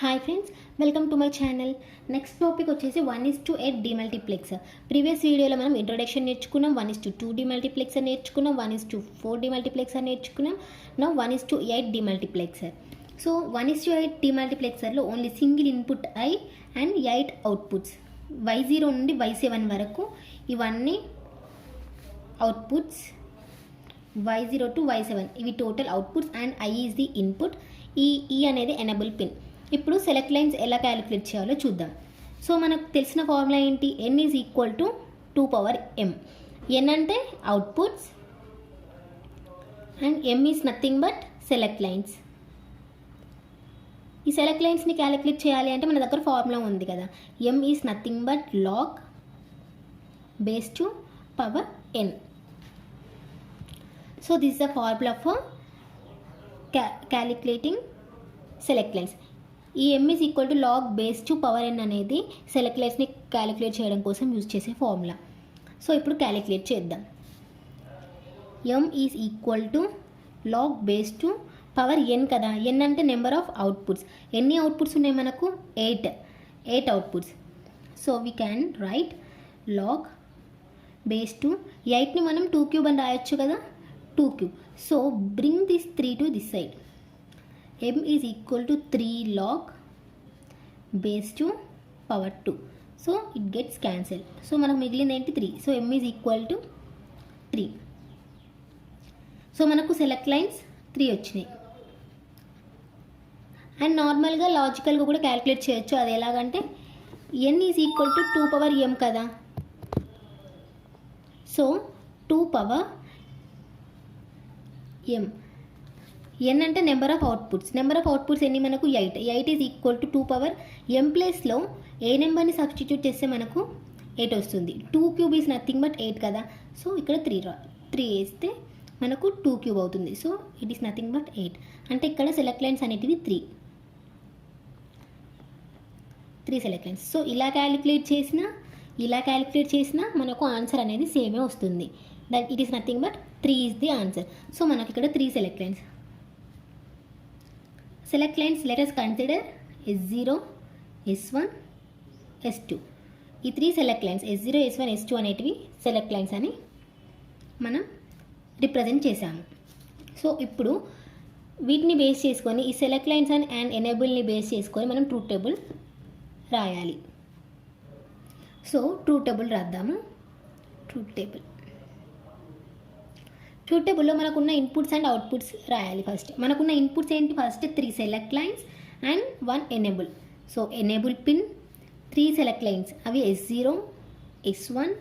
Hi friends, welcome to my channel. Next topic వచ్చేసి 1:8 demultiplexer. Previous వీడియోలో మనం introduction నేర్చుకున్నాం, 1:2 డీమల్టీప్లెక్సర్ నేర్చుకున్నాం, 1:4 డీమల్టీప్లెక్సర్ నేర్చుకున్నాం. Now 1:8 demultiplexer. సో 1:8 డీమల్టీప్లెక్సర్లో only single input I and 8 outputs, Y0 నుండి Y7 వరకు ఇవన్నీ అవుట్పుట్స్, Y0 to Y7 ఇవి total outputs and I is the input. ఈ అనేది ఎనేబుల్ పిన్. ఇప్పుడు సెలెక్ట్ లైన్స్ ఎలా క్యాలిక్యులేట్ చేయాలో చూద్దాం. సో మనకు తెలిసిన ఫార్ములా ఏంటి? n is equal to 2 power m. n అంటే outputs and m is nothing but select lines. ఈ సెలెక్ట్ లైన్స్ని క్యాలిక్యులేట్ చేయాలి అంటే మన దగ్గర ఫార్ములా ఉంది కదా, m is nothing but log base two power n. So this is the formula for calculating select lines. ఈ m is equal to log base two power n అనేది సెలెక్ట్ లైన్స్ని క్యాలిక్యులేట్ చేయడం కోసం యూజ్ చేసే formula. So ఇప్పుడు calculate చేద్దాం. m is equal to log base two power n కదా, n అంటే నెంబర్ ఆఫ్ అవుట్పుట్స్. ఎన్ని అవుట్పుట్స్ ఉన్నాయి మనకు? 8 outputs. So we can write log base two 8ని మనం 2 క్యూబ్ అని రాయొచ్చు కదా, 2 cube. So bring this 3 to this side. m is equal to 3 log base to power 2. So it gets cancelled. So మనకు మిగిలింది ఏంటి? 3. So m is equal to 3. So మనకు select lines 3 వచ్చినాయి. అండ్ నార్మల్గా లాజికల్గా కూడా క్యాలిక్యులేట్ చేయొచ్చు. అది ఎలాగంటే n is equal to 2 power m కదా. So 2 power m. n అంటే number of outputs. Number of outputs ఎన్ని మనకు? 8. 8 is equal to 2 power m ప్లేస్లో ఏ నెంబర్ని సబ్స్టిట్యూట్ చేస్తే మనకు 8 వస్తుంది. 2 క్యూబ్ ఈజ్ నథింగ్ బట్ 8 కదా. సో ఇక్కడ 3 వేస్తే మనకు 2 క్యూబ్ అవుతుంది. So it is nothing but 8. అంటే ఇక్కడ సెలెక్ట్ లైన్స్ అనేటివి 3 సెలెక్ట్ లైన్స్. సో ఇలా క్యాలిక్యులేట్ చేసినా మనకు ఆన్సర్ అనేది సేమే వస్తుంది. That it is nothing but 3 is the answer. So మనకి ఇక్కడ 3 select lines. Select lines, let us consider S0, S1, S2. ఈ 3 select lines S0, S1, S2 అనేటివి సెలెక్ట్ లైన్స్ అని మనం రిప్రజెంట్ చేసాము. సో ఇప్పుడు వీటిని బేస్ చేసుకొని ఈ సెలెక్ట్ లైన్స్ అండ్ ఎనేబుల్ని బేస్ చేసుకొని మనం ట్రూత్ టేబుల్ రాయాలి. సో ట్రూత్ టేబుల్ రాద్దాము. ట్రూత్ టేబుల్లో మనకున్న ఇన్పుట్స్ అండ్ అవుట్పుట్స్ రాయాలి. ఫస్ట్ మనకున్న ఇన్పుట్స్ ఏంటి? First 3 select lines and 1 enable. So enable pin 3 select lines, అవి S0, S1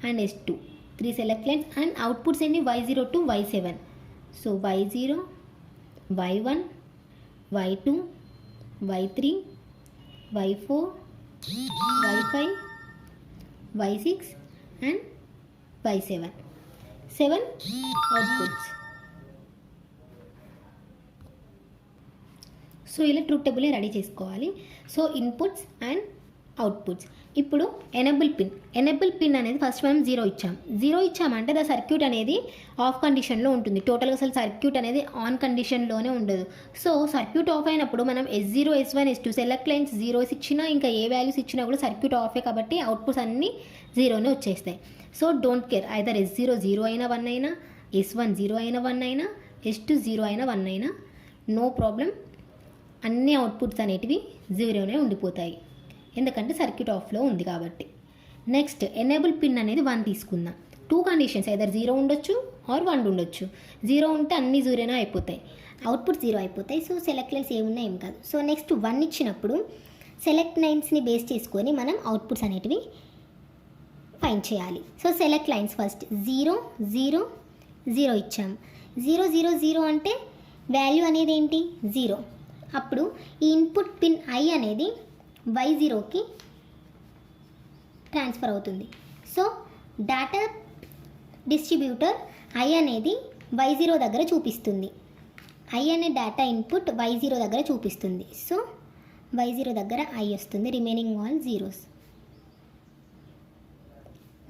and S2 3 select lines. And outputs ఏంటి? Y0 to Y7. So Y0, Y1, Y2, Y3, Y4, Y5, Y6 and Y7. 7 outputs. So ఇలా truth table ready చేసుకోవాలి. So inputs and outputs. ఇప్పుడు enable pin అనేది first మనం 0 ఇచ్చామంటే the circuit అనేది of కండిషన్లో ఉంటుంది. టోటల్గా అసలు సర్క్యూట్ అనేది ఆన్ కండిషన్లోనే ఉండదు. సో సర్క్యూట్ ఆఫ్ అయినప్పుడు మనం S0, S1, S2 select lines 0s ఇచ్చినా ఇంకా ఏ వాల్యూస్ ఇచ్చినా కూడా సర్క్యూట్ ఆఫే కాబట్టి అవుట్పుట్స్ అన్నీ 0నే వచ్చేస్తాయి. So don't care, either S0 0 అయినా 1 అయినా, S1 0 అయినా 1 అయినా, S2 0 అయినా 1 అయినా, నో ప్రాబ్లం. అన్ని అవుట్పుట్స్ అనేటివి 0నే ఉండిపోతాయి, ఎందుకంటే సర్క్యూట్ ఆఫ్లో ఉంది కాబట్టి. నెక్స్ట్ ఎనేబుల్ పిన్ అనేది 1 తీసుకుందాం. 2 కండిషన్స్, ఐదర్ 0 ఉండొచ్చు ఆర్ 1 ఉండొచ్చు. 0 ఉంటే అన్ని 0నే అయిపోతాయి, అవుట్పుట్ 0 అయిపోతాయి. సో సెలెక్ట్ లైన్స్ ఏమున్నా ఏం కాదు. సో నెక్స్ట్ 1 ఇచ్చినప్పుడు సెలెక్ట్ లైన్స్ని బేస్ చేసుకొని మనం అవుట్పుట్స్ అనేటివి ఫైండ్ చేయాలి. సో సెలెక్ట్ లైన్స్ ఫస్ట్ 0 0 0 ఇచ్చాము. 0 0 0 అంటే వాల్యూ అనేది ఏంటి? 0. అప్పుడు ఈ ఇన్పుట్ పిన్ I అనేది Y0కి ట్రాన్స్ఫర్ అవుతుంది. సో డేటా డిస్ట్రిబ్యూటర్ I అనేది Y0 దగ్గర చూపిస్తుంది. I అనే డేటా ఇన్పుట్ Y0 దగ్గర చూపిస్తుంది. సో Y0 దగ్గర I వస్తుంది, remaining all zeros.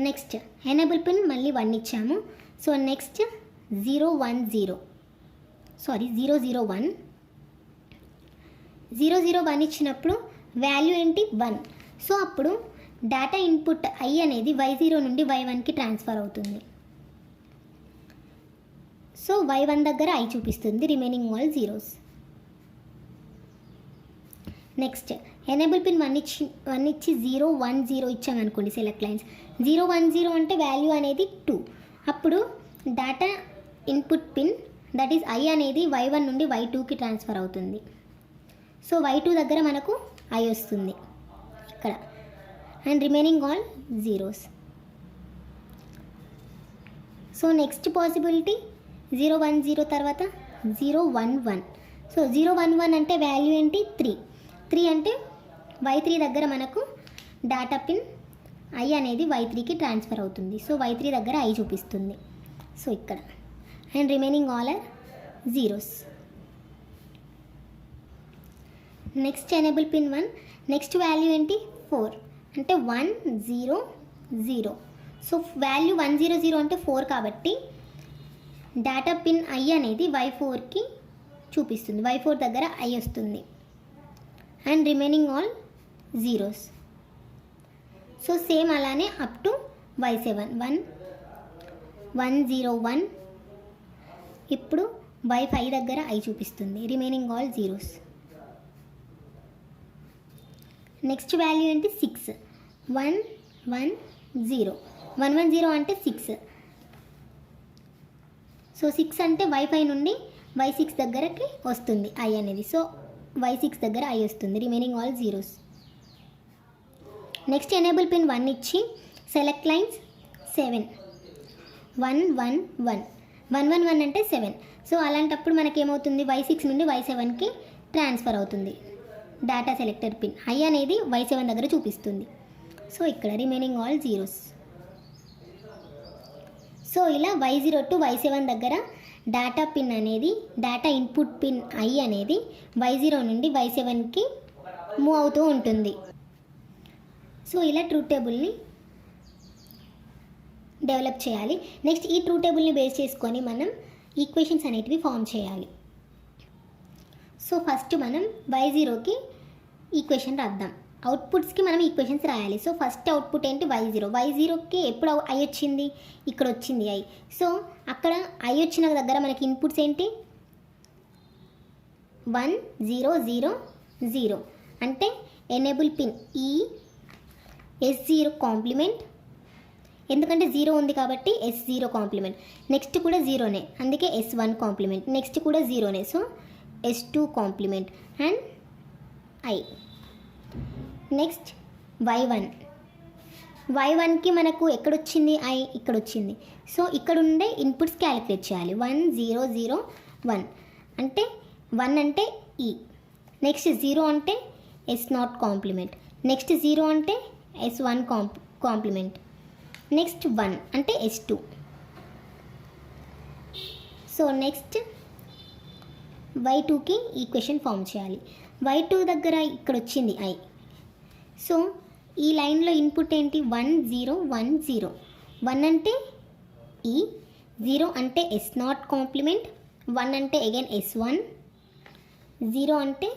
Next enable pin మళ్ళీ 1 ఇచ్చాము. సో నెక్స్ట్ 0 0 1 0 0 1 ఇచ్చినప్పుడు వాల్యూ ఏంటి 1. సో అప్పుడు డేటా ఇన్పుట్ I అనేది y0 నుండి y1కి ట్రాన్స్ఫర్ అవుతుంది. సో y1 దగ్గర I చూపిస్తుంది, remaining all zeros. Next enable pin 1 ఇచ్చి 0 1 0 ఇచ్చామనుకోండి సెలెక్ట్ లైన్స్. 0 1 0 అంటే వాల్యూ అనేది 2. అప్పుడు data input pin that is I అనేది y1 నుండి y2కి ట్రాన్స్ఫర్ అవుతుంది. సో y2 దగ్గర మనకు I వస్తుంది ఇక్కడ, and remaining all zeros. So next possibility 0 1 0 తర్వాత 0 1 1. సో 0 1 1 అంటే వాల్యూ ఏంటి 3. 3 అంటే y3 దగ్గర మనకు డేటా పిన్ I అనేది y3కి ట్రాన్స్ఫర్ అవుతుంది. సో y3 దగ్గర I చూపిస్తుంది. సో ఇక్కడ and remaining all are zeros. Next enable pin 1, next value ఏంటి 4 అంటే 1 0 0. సో వాల్యూ 1 0 0 అంటే 4 కాబట్టి డేటా పిన్ I అనేది y4కి చూపిస్తుంది. y4 దగ్గర I వస్తుంది and remaining all zeros. So same అలానే అప్ టు y7 1 1 0 1. ఇప్పుడు y5 దగ్గర I చూపిస్తుంది, remaining all zeros. Next value ఏంటి 6 1 1 0 1 1 0 అంటే 6. సో 6 అంటే y5 నుండి y6 దగ్గరకి వస్తుంది I అనేది. సో y6 దగ్గర I వస్తుంది, remaining all zeros. Next enable pin 1 ఇచ్చి సెలెక్ట్ లైన్స్ 7 1 1 1 1 1 1 అంటే 7. సో అలాంటప్పుడు మనకేమవుతుంది y6 నుండి y7కి ట్రాన్స్ఫర్ అవుతుంది డేటా సెలెక్టర్ పిన్. I అనేది y7 దగ్గర చూపిస్తుంది. సో ఇక్కడ రిమైనింగ్ ఆల్ జీరోస్. సో ఇలా y0 టు y7 దగ్గర డేటా పిన్ అనేది డేటా ఇన్పుట్ పిన్ I అనేది y0 నుండి y7కి మూవ్ అవుతూ ఉంటుంది. సో ఇలా ట్రూత్ టేబుల్ని డెవలప్ చేయాలి. నెక్స్ట్ ఈ ట్రూత్ టేబుల్ని బేస్ చేసుకొని మనం ఈక్వేషన్స్ అనేటివి ఫామ్ చేయాలి. సో ఫస్ట్ మనం y0కి ఈక్వేషన్ రాద్దాం, అవుట్పుట్స్కి మనం ఈక్వేషన్స్ రాయాలి. సో ఫస్ట్ అవుట్పుట్ ఏంటి y0కి ఎప్పుడు I వచ్చింది, ఇక్కడ వచ్చింది I. సో అక్కడ I వచ్చిన దగ్గర మనకి ఇన్పుట్స్ ఏంటి 1 0 0 0 అంటే ఎనేబుల్ పిన్ ఈ S0 కాంప్లిమెంట్, ఎందుకంటే 0 ఉంది కాబట్టి S0 కాంప్లిమెంట్. నెక్స్ట్ కూడా 0నే, అందుకే S1 కాంప్లిమెంట్. నెక్స్ట్ కూడా 0నే, so S2 complement and I. Next y1కి మనకు ఎక్కడొచ్చింది I, ఇక్కడ వచ్చింది. సో ఇక్కడ ఉండే ఇన్పుట్స్ క్యాలిక్యులేట్ చేయాలి. 1 0 0 1 అంటే 1 అంటే E. నెక్స్ట్ 0 అంటే S0 కాంప్లిమెంట్. నెక్స్ట్ 0 అంటే S1 కాంప్లిమెంట్. నెక్స్ట్ 1 అంటే S2. సో నెక్స్ట్ y2కి ఈక్వేషన్ ఫామ్ చేయాలి. y2 దగ్గర ఇక్కడ వచ్చింది I. సో ఈ లైన్లో ఇన్పుట్ ఏంటి 1 0 1 0. 1 అంటే E, 0 అంటే S0 కాంప్లిమెంట్, 1 అంటే అగైన్ S1, 0 అంటే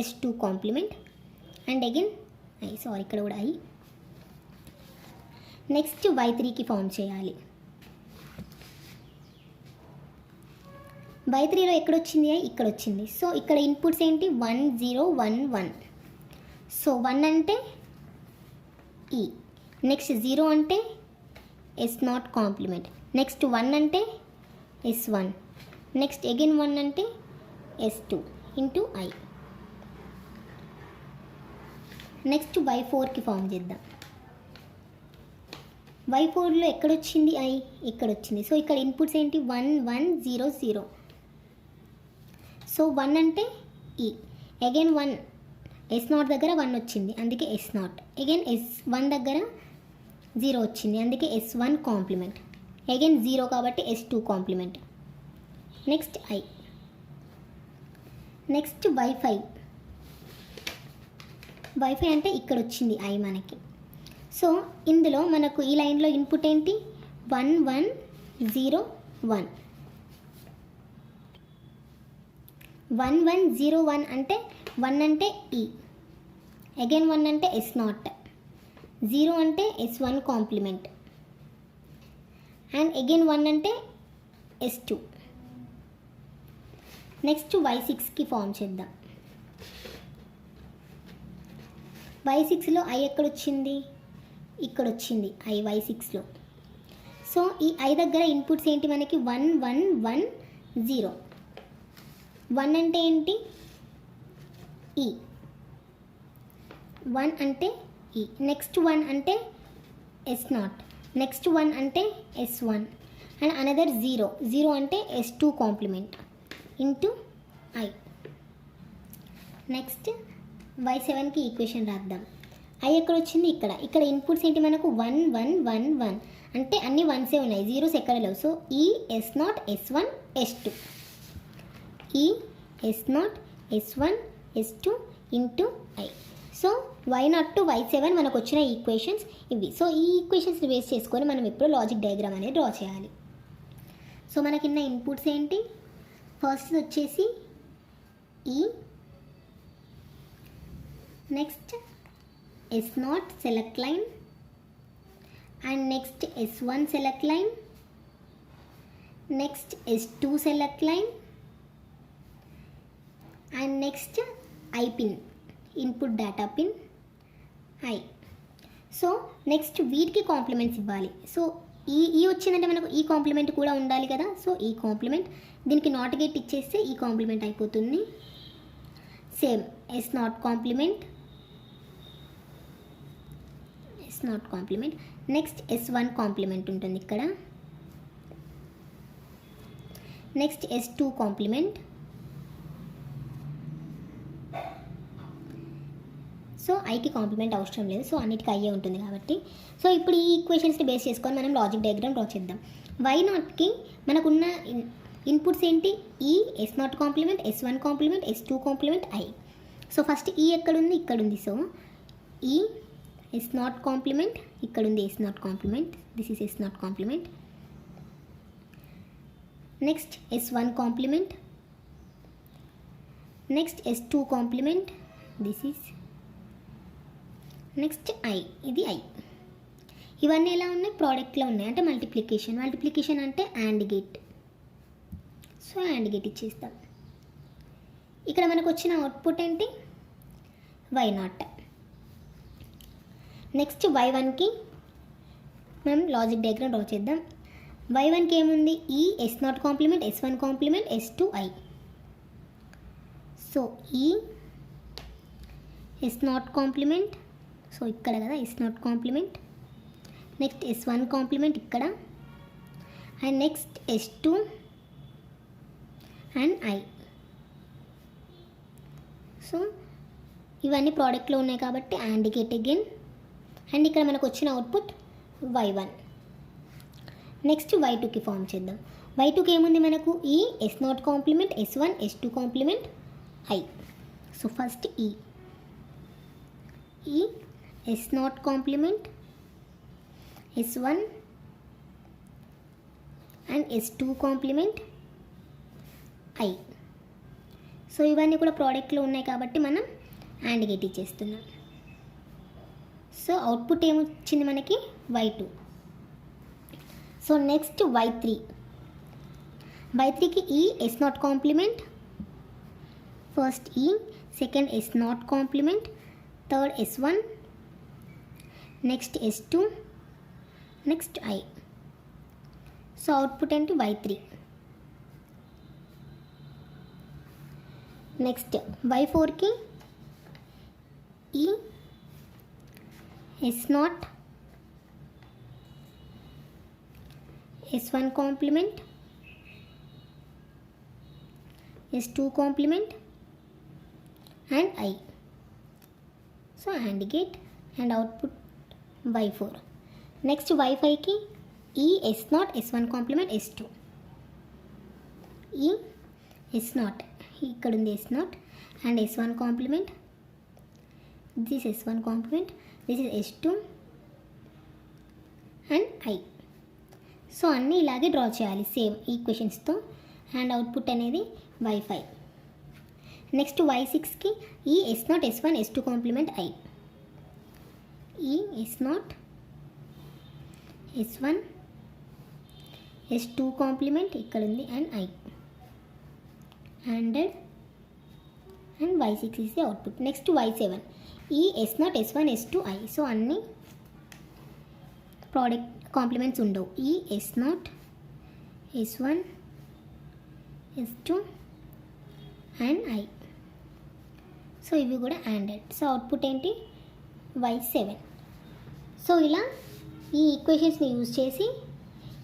S2 complement and again I. Sorry ఇక్కడ కూడా I. నెక్స్ట్ y3కి ఫామ్ చేయాలి. y3లో ఎక్కడొచ్చింది I, ఇక్కడ వచ్చింది. సో ఇక్కడ ఇన్పుట్స్ ఏంటి 1 0 1 1. సో 1 అంటే E, నెక్స్ట్ 0 అంటే S0 కాంప్లిమెంట్, నెక్స్ట్ 1 అంటే S1, నెక్స్ట్ అగైన్ 1 అంటే S2 ఇంటూ I. నెక్స్ట్ y4కి ఫామ్ చేద్దాం. y4లో ఎక్కడొచ్చింది I, ఇక్కడ వచ్చింది. సో ఇక్కడ ఇన్పుట్స్ ఏంటి 1 1 0 0. సో 1 అంటే E, అగైన్ 1 S0 దగ్గర 1 వచ్చింది, అందుకే S0. అగైన్ S1 దగ్గర 0 వచ్చింది, అందుకే S1 కాంప్లిమెంట్. అగైన్ 0 కాబట్టి S2 complement. Next I. Next y5 అంటే ఇక్కడ వచ్చింది I మనకి. సో ఇందులో మనకు ఈ లైన్లో ఇన్పుట్ ఏంటి 1 1 0 1. 1101 అంటే 1 అంటే ఈ, అగైన్ 1 అంటే S0, 0 అంటే S1 కాంప్లిమెంట్, అండ్ అగైన్ 1 అంటే S2. నెక్స్ట్ Y6కి ఫామ్ చేద్దాం. Y6లో I ఎక్కడొచ్చింది, ఇక్కడ వచ్చింది I Y6లో. సో ఈ I దగ్గర ఇన్పుట్స్ ఏంటి మనకి 1 1 1 0. 1 అంటే ఏంటి ఈ, 1 అంటే ఈ, నెక్స్ట్ 1 అంటే S0, నెక్స్ట్ 1 అంటే S1 అండ్ అనదర్ 0, 0 అంటే S2 complement into I. Next Y7కి ఈక్వేషన్ రాద్దాం. I ఎక్కడ వచ్చింది, ఇక్కడ. ఇక్కడ ఇన్పుట్స్ ఏంటి మనకు 1 1 1 1 అంటే అన్ని వన్సే ఉన్నాయి, జీరోస్ ఎక్కడ లేవు. సో ఈ S0 S1 S2, ఈ S0 S1 S2 into I. So Y0 to Y7 మనకు వచ్చిన ఈక్వేషన్స్ ఇవి. సో ఈ ఈక్వేషన్స్ని బేస్ చేసుకొని మనం ఇప్పుడు లాజిక్ డయాగ్రామ్ అనేది డ్రా చేయాలి. సో మనకిన్న ఇన్పుట్స్ ఏంటి, ఫస్ట్ వచ్చేసి ఈ, next S0 select line, and next S1 select line, next S2 select line, and next I pin, input data pin I. So next వీటికి కాంప్లిమెంట్స్ ఇవ్వాలి. సో ఈ వచ్చిందంటే మనకు ఈ కాంప్లిమెంట్ కూడా ఉండాలి కదా. సో ఈ కాంప్లిమెంట్, దీనికి నాట్ గేట్ ఇచ్చేస్తే ఈ కాంప్లిమెంట్ అయిపోతుంది. Same S0 complement, S0 complement, next S1 complement ఉంటుంది ఇక్కడ, నెక్స్ట్ S2 కాంప్లిమెంట్. సో ఐకి కాంప్లిమెంట్ అవసరం లేదు, సో అన్నిటికీ అయ్యే ఉంటుంది కాబట్టి. సో ఇప్పుడు ఈ ఈక్వేషన్స్ని బేస్ చేసుకొని మనం లాజిక్ డయాగ్రామ్ డ్రా చేద్దాం. Y0కి మనకున్న ఇన్పుట్స్ ఏంటి, ఈ S0 complement, S1 complement, S2 complement I. So first ఈ ఎక్కడుంది, ఇక్కడుంది. సో ఈ S0 కాంప్లిమెంట్, ఇక్కడుంది S0 complement, this is S0 complement. Next S1 complement, next S2 complement, this is next I, ఇది I. ఇవన్నీ ఎలా ఉన్నాయి, ప్రోడక్ట్లో ఉన్నాయి, అంటే మల్టిప్లికేషన్ అంటే AND gate. So AND gate ఇచ్చేస్తాం. ఇక్కడ మనకు వచ్చిన అవుట్పుట్ ఏంటి, Y0. నెక్స్ట్ Y1కి మనం లాజిక్ డయాగ్రామ్ డ్రా చేద్దాం. Y1కి ఏముంది, ఈ S0 complement, S1 complement, S2 I. So ఈ S0 కాంప్లిమెంట్, సో ఇక్కడ కదా S0 complement, next S1 complement ఇక్కడ, and next S2 and I. So ఇవన్నీ ప్రోడక్ట్లో ఉన్నాయి కాబట్టి AND గేట్ అగైన్. అండ్ ఇక్కడ మనకు వచ్చిన అవుట్పుట్ Y1. నెక్స్ట్ Y2కి ఫామ్ చేద్దాం. Y2కి ఏముంది మనకు, ఈ S0 complement, S1 S2 complement I. So first ఈ S0 complement, S1 and S2 complement I. So ఇవన్నీ కూడా ప్రోడక్ట్లో ఉన్నాయి కాబట్టి మనం AND గేట్ ఇచ్చేస్తున్నాం. సో అవుట్పుట్ ఏమొచ్చింది మనకి, Y2. సో నెక్స్ట్ Y3కి ఈ S0 కాంప్లిమెంట్, ఫస్ట్ ఈ, second S0 complement, third S1, next S2, next I. So output ఏంటి, Y3. నెక్స్ట్ Y4కి ఈ S0 S1 complement, S2 complement and I. So AND gate and output Y4. Next Y5కి ఈ S0 S1 complement, S2, ఈ S0 ఇక్కడ ఉంది S0 and S1 complement, this S1 complement, this is S2 and I. So అన్నీ ఇలాగే draw చేయాలి same ఈక్వేషన్స్తో. And output అనేది Y5. Next y6కి ఈ S0 S1 S2 complement I, ఈ S0 S1 S2 కాంప్లిమెంట్ ఇక్కడ ఉంది and I and y6 is the output. Next y7 ఈ S0 S1 S2 I. So అన్ని ప్రోడక్ట్ కాంప్లిమెంట్స్ ఉండవు. ఈ S0 S1 S2 and I. So ఇవి కూడా ANDed. So output ఏంటి y7. సో ఇలా ఈ ఈక్వేషన్స్ని యూజ్ చేసి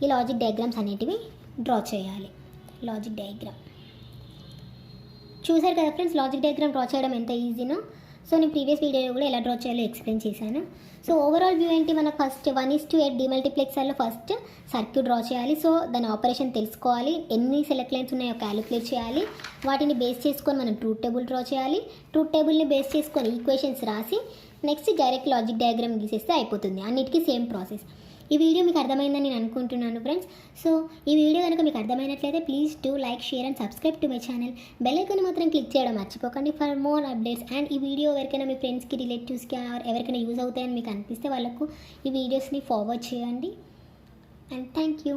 ఈ లాజిక్ డయాగ్రామ్స్ అనేటివి డ్రా చేయాలి. లాజిక్ డయాగ్రామ్ చూసారు కదా ఫ్రెండ్స్, లాజిక్ డయాగ్రామ్ డ్రా చేయడం ఎంత ఈజీనో. సో నేను ప్రీవియస్ వీడియోలో కూడా ఎలా డ్రా చేయాలో ఎక్స్ప్లెయిన్ చేశాను. సో ఓవరాల్ వ్యూ ఏంటి, మనకు ఫస్ట్ 1:8 డీమల్టీప్లెక్సర్లో ఫస్ట్ సర్క్యూట్ డ్రా చేయాలి. సో దాని ఆపరేషన్ తెలుసుకోవాలి, ఎన్ని సెలెక్ట్ లైన్స్ ఉన్నాయో క్యాలిక్యులేట్ చేయాలి, వాటిని బేస్ చేసుకొని మనం ట్రూత్ టేబుల్ డ్రా చేయాలి. ట్రూత్ టేబుల్ని బేస్ చేసుకొని ఈక్వేషన్స్ రాసి నెక్స్ట్ డైరెక్ట్ లాజిక్ డయాగ్రామ్ గీసేస్తే అయిపోతుంది. అన్నిటికీ సేమ్ ప్రాసెస్. ఈ వీడియో మీకు అర్థమైందని నేను అనుకుంటున్నాను ఫ్రెండ్స్. సో ఈ వీడియో కనుక మీకు అర్థమైనట్లయితే please do like, share and subscribe to my channel. Bell icon మాత్రం క్లిక్ చేయడం మర్చిపోకండి ఫర్ మోర్ అప్డేట్స్. అండ్ ఈ వీడియో ఎవరికైనా మీ ఫ్రెండ్స్కి, రిలేటివ్స్కి ఎవరికైనా యూజ్ అవుతాయని మీకు అనిపిస్తే వాళ్ళకు ఈ వీడియోస్ని ఫార్వర్డ్ చేయండి. And thank you.